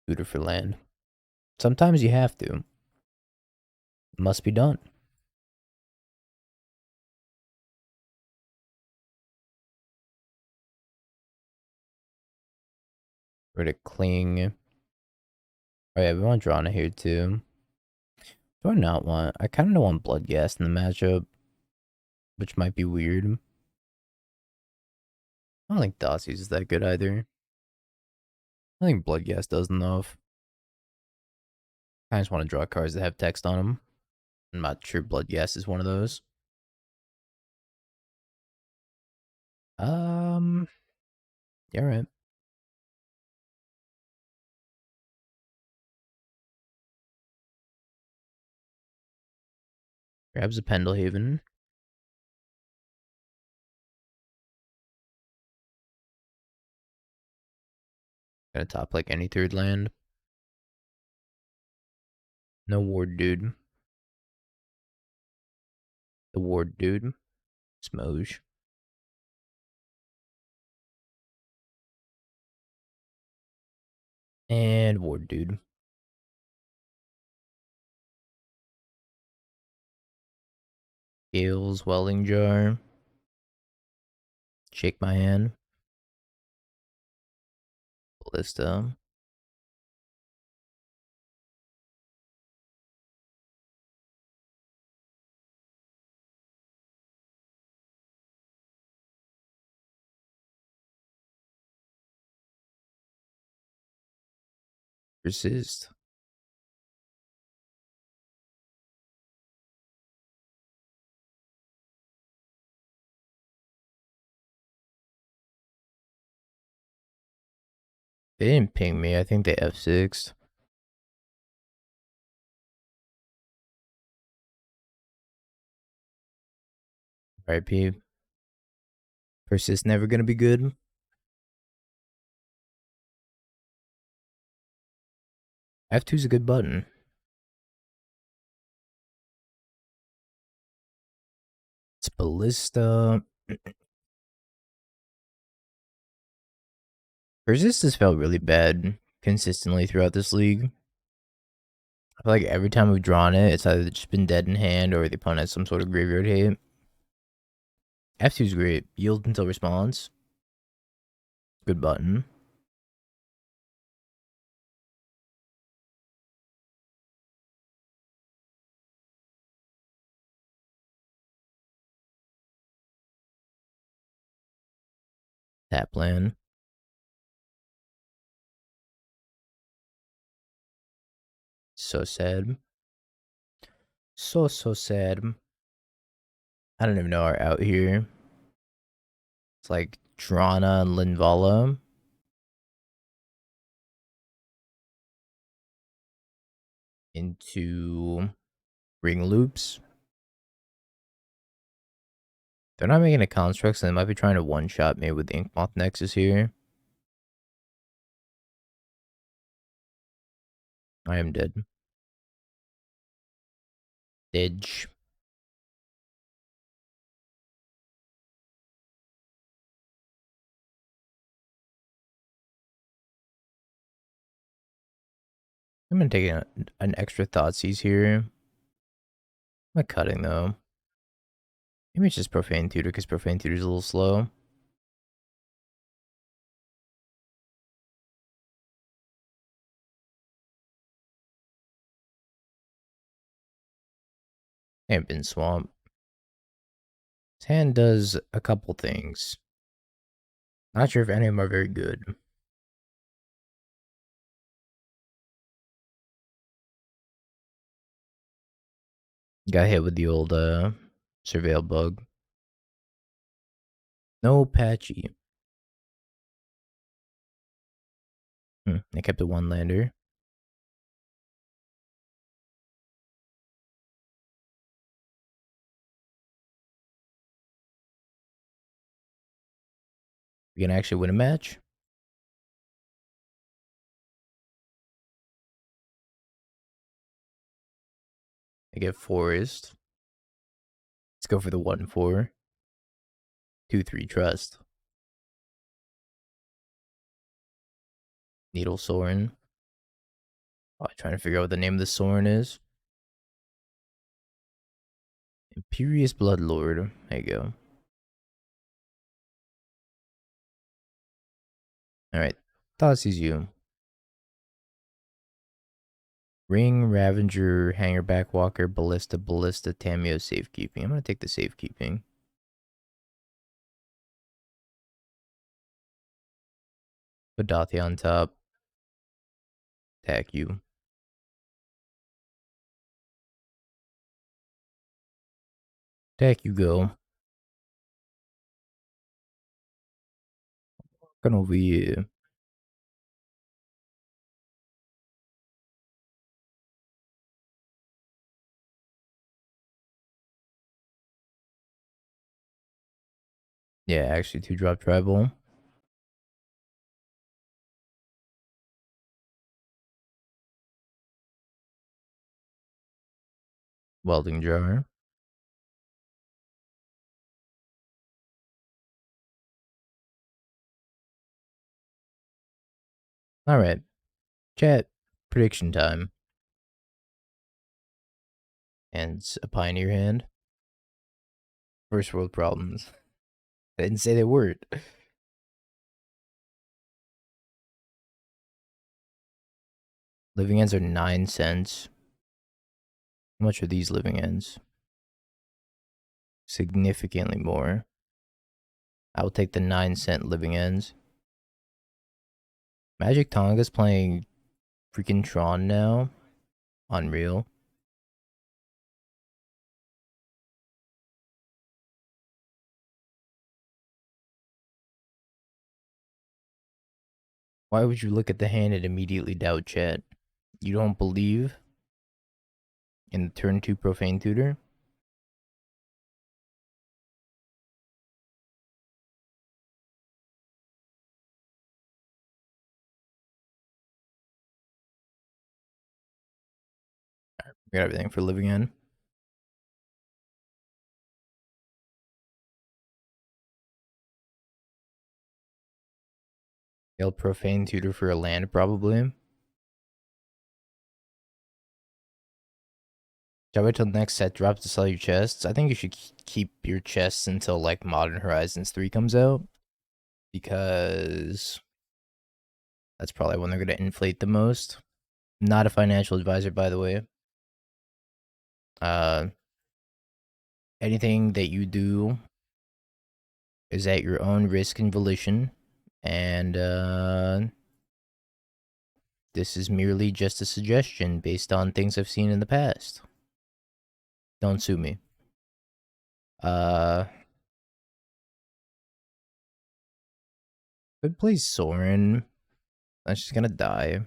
Tutor for land. Sometimes you have to. It must be done. We're to cling. Oh yeah, we want Drana here too. Do I not want? I kind of don't want Bloodghast in the matchup, which might be weird. I don't think Dossie's is that good either. I think Bloodghast does enough. I just want to draw cards that have text on them. I'm not sure Bloodghast is one of those. Yeah, right. Grabs a Pendlehaven. Gonna top like any third land. No ward, dude. The ward, dude. Smoge. And ward, dude. Gale's Welling Jar. Shake my hand. Ballista. Persist. They didn't ping me. I think they F6'd. RIP. Persist never gonna be good. F2's a good button. It's Ballista. Persist has felt really bad consistently throughout this league. I feel like every time we've drawn it, it's either just been dead in hand or the opponent has some sort of graveyard hate. F2's great. Yield until response. Good button. Tap plan. So sad. So sad. I don't even know our out here. It's like Drana and Linvala into ring loops. They're not making a construct, so they might be trying to one-shot me with Inkmoth Nexus here. I am dead. Didge. I'm gonna take an extra Thoughtseize here. I'm not cutting though. Maybe it's just Profane Tutor because Profane Tutor is a little slow. And Bin Swamp. His hand does a couple things. Not sure if any of them are very good. Got hit with the old Surveil bug. No Patchy. They kept a one lander. We can actually win a match. I get Forest. Let's go for the 1-4. 2-3 Trust. Needle Soren. Oh, trying to figure out what the name of the Soren is. Imperious Bloodlord. There you go. Alright. Thoughtseize you. Ring, Ravager, Hanger, Backwalker, Ballista, Tameo, Safekeeping. I'm going to take the Safekeeping. Put Dathia on top. Attack you. Attack you go. Gonna over here. Yeah, actually 2-drop tribal. Welding jar. Alright. Chat. Prediction time. And a Pioneer hand. First world problems. I didn't say they weren't. Living ends are 9 cents. How much are these living ends? Significantly more. I will take the 9-cent living ends. Magic Tonga's playing freaking Tron now. Unreal. Why would you look at the hand and immediately doubt chat? You don't believe in the turn 2 Profane Tutor? We got everything for living end. They'll Profane Tutor for a land, probably. Should I wait till the next set drops to sell your chests? I think you should keep your chests until like Modern Horizons 3 comes out. Because that's probably when they're going to inflate the most. Not a financial advisor, by the way. Anything that you do is at your own risk and volition. And This is merely just a suggestion based on things I've seen in the past. Don't sue me. Could play Soren. That's just gonna die. I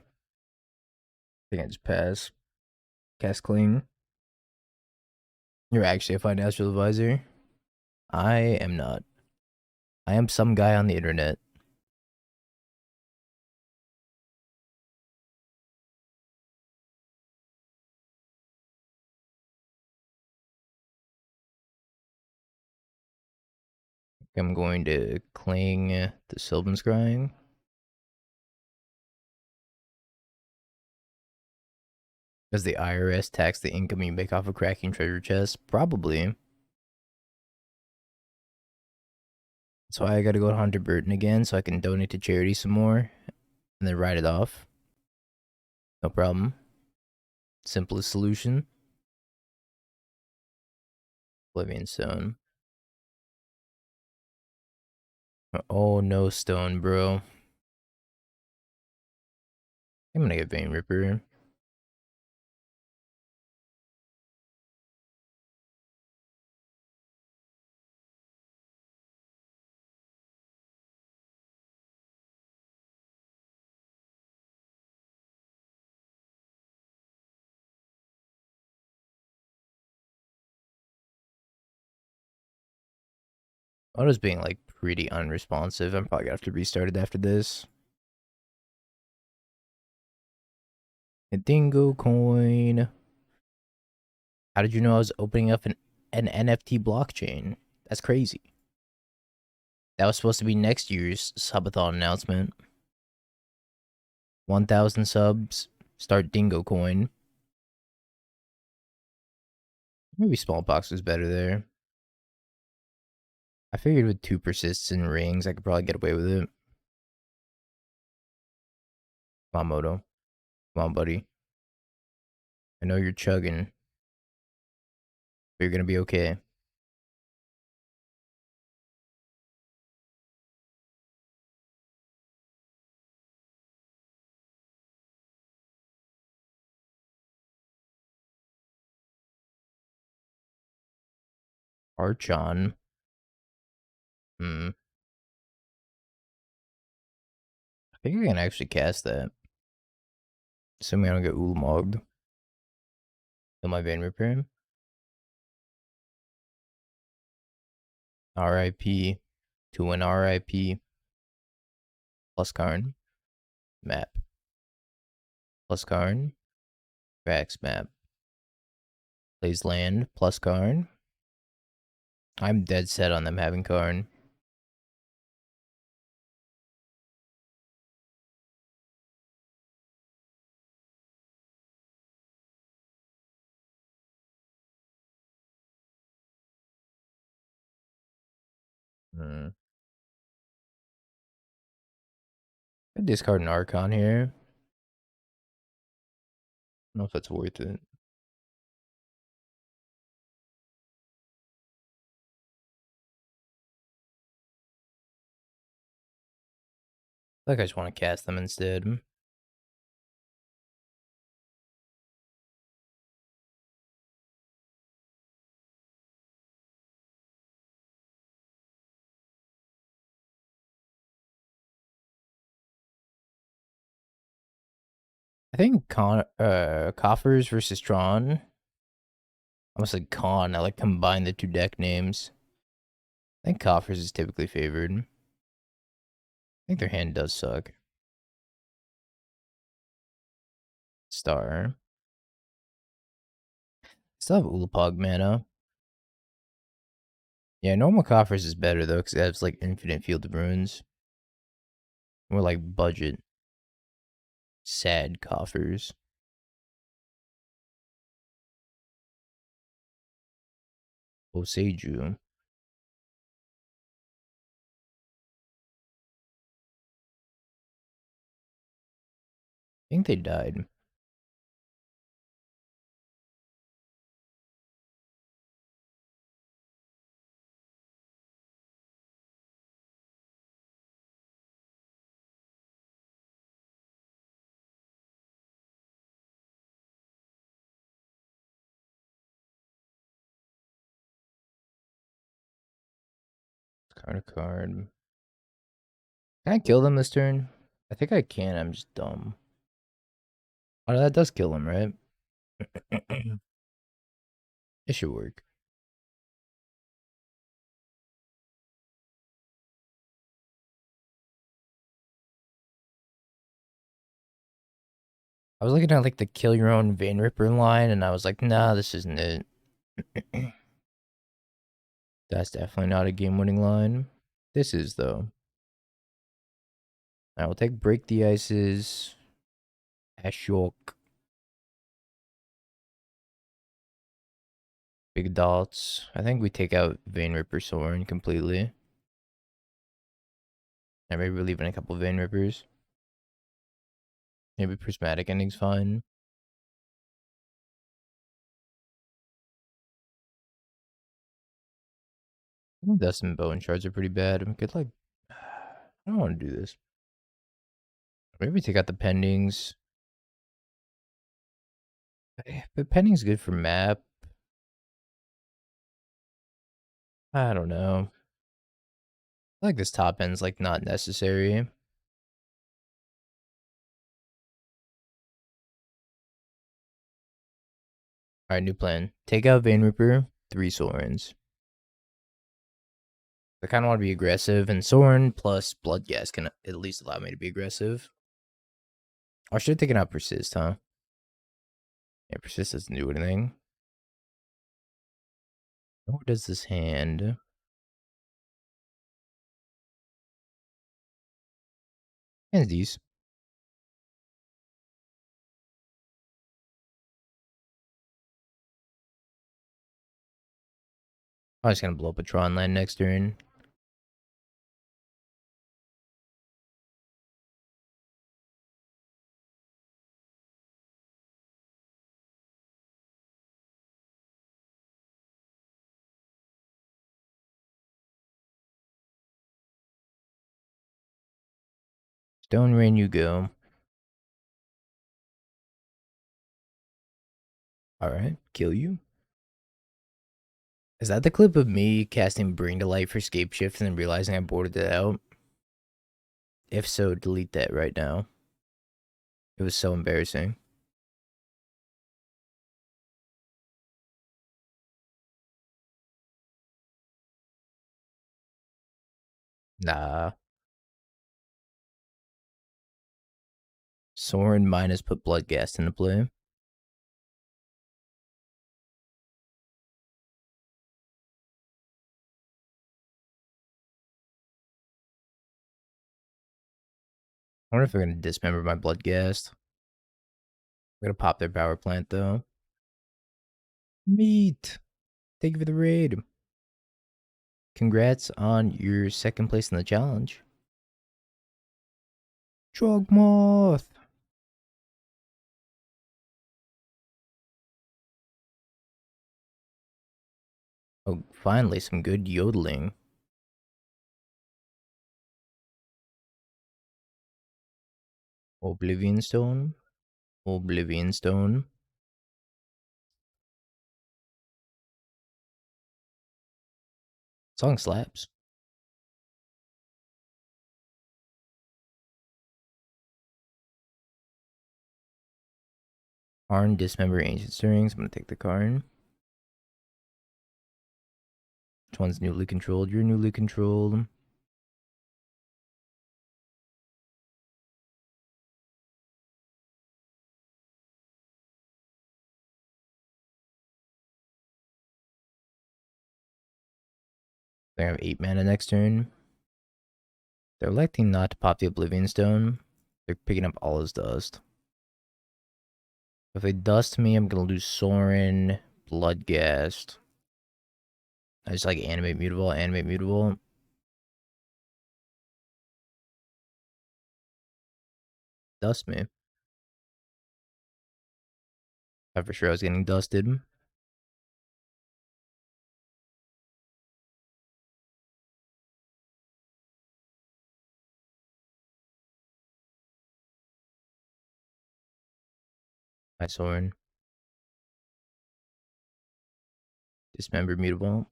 think I just pass. Cast clean. You're actually a financial advisor? I am not. I am some guy on the internet. I'm going to cling the Sylvan Scrying. Does the IRS tax the income you make off of cracking treasure chests? Probably. That's why I gotta go to Hunter Burton again so I can donate to charity some more and then write it off. No problem. Simplest solution. Oblivion Stone. Oh, no stone, bro. I'm gonna get Vein Ripper. Auto's being like pretty unresponsive. I'm probably gonna have to restart it after this. A dingo coin. How did you know I was opening up an NFT blockchain? That's crazy. That was supposed to be next year's subathon announcement. 1,000 subs. Start dingo coin. Maybe smallpox was better there. I figured with 2 persists and rings, I could probably get away with it. Come on, Moto. Come on, buddy. I know you're chugging, but you're gonna be okay. Archon. Hmm. I think I can actually cast that. Assuming I don't get Ulamoged. Kill my Vein Repair. RIP. To an RIP. Plus Karn. Map. Plus Karn. Cracks map. Plays land. Plus Karn. I'm dead set on them having Karn. Hmm. I discard an Archon here. I don't know if that's worth it. I think I just want to cast them instead. I think Coffers versus Tron. I almost said Con. I like combine the two deck names. I think Coffers is typically favored. I think their hand does suck. Star. Still have Ulapog mana. Yeah, normal Coffers is better though, because it has like infinite field of runes. More like budget. Sad Coffers. Oseju. I think they died. Card a card. Can I kill them this turn? I think I can. I'm just dumb. Oh, that does kill him, right? It should work. I was looking at like the kill your own Vein Ripper line, and I was like, nah, this isn't it. That's definitely not a game-winning line. This is though. I will take Break the Ices. Ashok. Big dots. I think we take out Vein Ripper Soren completely. And maybe we're leaving a couple Vein Rippers. Maybe Prismatic Ending's fine. I think Dust and Bone Shards are pretty bad. I could like, I don't want to do this. Maybe take out the Pendings. But Pending's good for map. I don't know. I like this top end's like not necessary. Alright, new plan. Take out Vein Ripper, 3 Sorens. I kind of want to be aggressive, and Soren plus Bloodgas can at least allow me to be aggressive. I should have taken out Persist, huh? Yeah, Persist doesn't do anything. What does this hand? Hands these. I'm just gonna blow up a Tron land next turn. Stone Rain, you go. Alright, kill you. Is that the clip of me casting Bring to Light for Scape Shift and then realizing I boarded it out? If so, delete that right now. It was so embarrassing. Nah. Soren minus put Bloodghast into play. I wonder if they're gonna dismember my Bloodghast. I'm gonna pop their power plant though. Meat! Thank you for the raid. Congrats on your second place in the challenge. Trogmoth! Oh, finally, some good yodeling. Oblivion Stone. Oblivion Stone. Song slaps. Karn, dismember Ancient Stirrings. I'm gonna take the Karn. Which one's newly controlled? You're newly controlled. They have 8 mana next turn. They're electing not to pop the Oblivion Stone. They're picking up all his dust. If they dust me, I'm gonna lose Soren, Bloodghast. I just like animate mutable, animate mutable. Dust me. I for sure I was getting dusted. Hi Soren. Dismember mutable.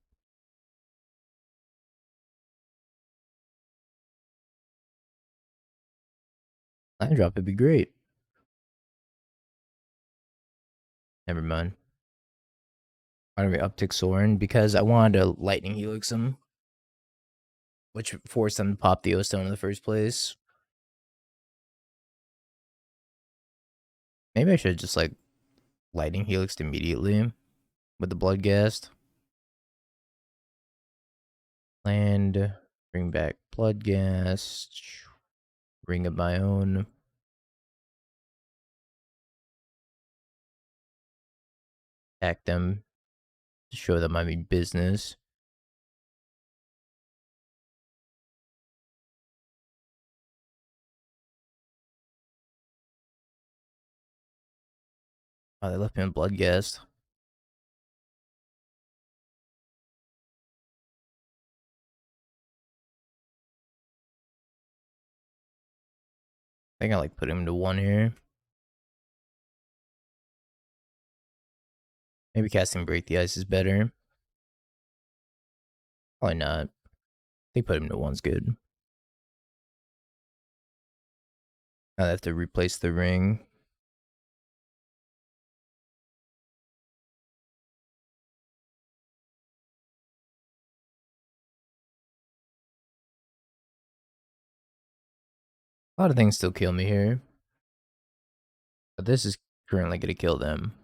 Land drop would be great. Never mind. Why don't we uptick Soren? Because I wanted to Lightning Helix him, which forced them to pop the O-Stone in the first place. Maybe I should have just like Lightning Helixed immediately with the Bloodghast. Land, bring back Bloodghast, ring of my own. Attack them to show them I mean business. Oh, they left me on Bloodghast. I think I like put him to 1 here. Maybe casting Break the Ice is better. Probably not. I think put him to 1's good. I have to replace the ring. A lot of things still kill me here. But this is currently going to kill them.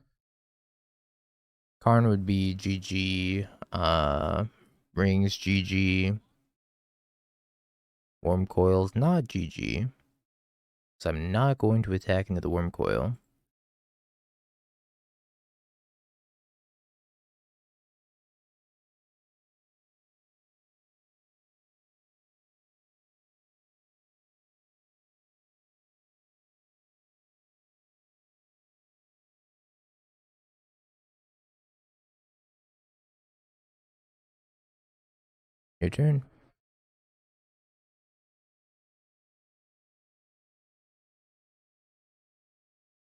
Karn would be GG. Rings GG. Worm Coil's not GG. So I'm not going to attack into the Worm Coil. Your turn.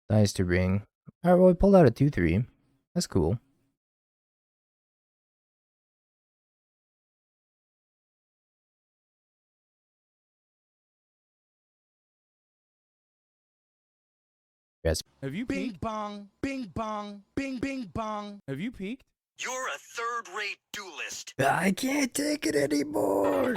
Nice to ring. Alright, well, we pulled out a 2-3. That's cool. Yes. Have you Bing peeked? bong, bing bong, bing bing bong. Have you peeked? You're a third-rate duelist. I can't take it anymore.